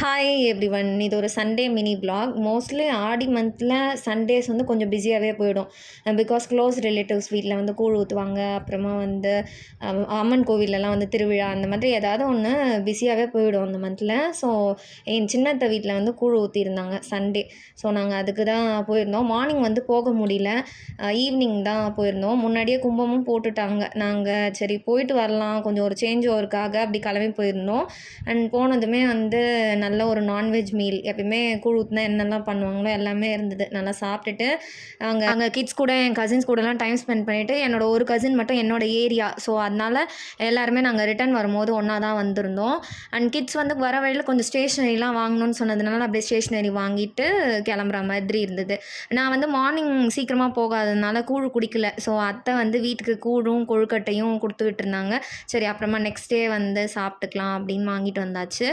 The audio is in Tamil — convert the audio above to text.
Hi everyone. இது ஒரு சண்டே மினி விளாக். மோஸ்ட்லி ஆடி மந்தில் சண்டேஸ் வந்து கொஞ்சம் பிஸியாகவே போயிடும். பிகாஸ் க்ளோஸ் ரிலேட்டிவ்ஸ் வீட்டில் வந்து கூழ் ஊற்றுவாங்க. அப்புறமா வந்து அம்மன் கோவிலெலாம் வந்து திருவிழா அந்த மாதிரி ஏதாவது ஒன்று பிஸியாகவே போயிடும் அந்த மந்தில். ஸோ என் சின்னத்த வீட்டில் வந்து கூழ் ஊற்றிருந்தாங்க சண்டே. ஸோ நாங்கள் அதுக்கு தான் போயிருந்தோம். மார்னிங் வந்து போக முடியல, ஈவினிங் தான் போயிருந்தோம். முன்னாடியே கும்பமும் போட்டுட்டாங்க. நாங்கள் சரி போயிட்டு வரலாம், கொஞ்சம் ஒரு சேஞ்ச் ஓவருக்காக அப்படி கிளம்பி போயிருந்தோம். அண்ட் போனதுமே வந்து நல்ல ஒரு நான்வெஜ் மீல், எப்பயுமே கூழ் ஊற்றினா என்னெல்லாம் பண்ணுவாங்களோ எல்லாமே இருந்தது. நல்லா சாப்பிட்டுட்டு அங்கே அங்கே கிட்ஸ் கூட என் கசின்ஸ் கூடலாம் டைம் ஸ்பெண்ட் பண்ணிவிட்டு, என்னோடய ஒரு கசின் மட்டும் என்னோடய ஏரியா, ஸோ அதனால் எல்லாருமே நாங்கள் ரிட்டர்ன் வரும்போது ஒன்றா தான் வந்திருந்தோம். அண்ட் கிட்ஸ் வந்து வர வழியில் கொஞ்சம் ஸ்டேஷ்னரிலாம் வாங்கணும்னு சொன்னதுனால அப்படியே ஸ்டேஷ்னரி வாங்கிட்டு கிளம்புற மாதிரி இருந்தது. நான் வந்து மார்னிங் சீக்கிரமாக போகாததுனால கூழ் குடிக்கல. ஸோ அத்தை வந்து வீட்டுக்கு கூழும் கொழுக்கட்டையும் கொடுத்து விட்டுருந்தாங்க. சரி அப்புறமா நெக்ஸ்ட் டே வந்து சாப்பிட்டுக்கலாம் அப்படின்னு வாங்கிட்டு வந்தாச்சு.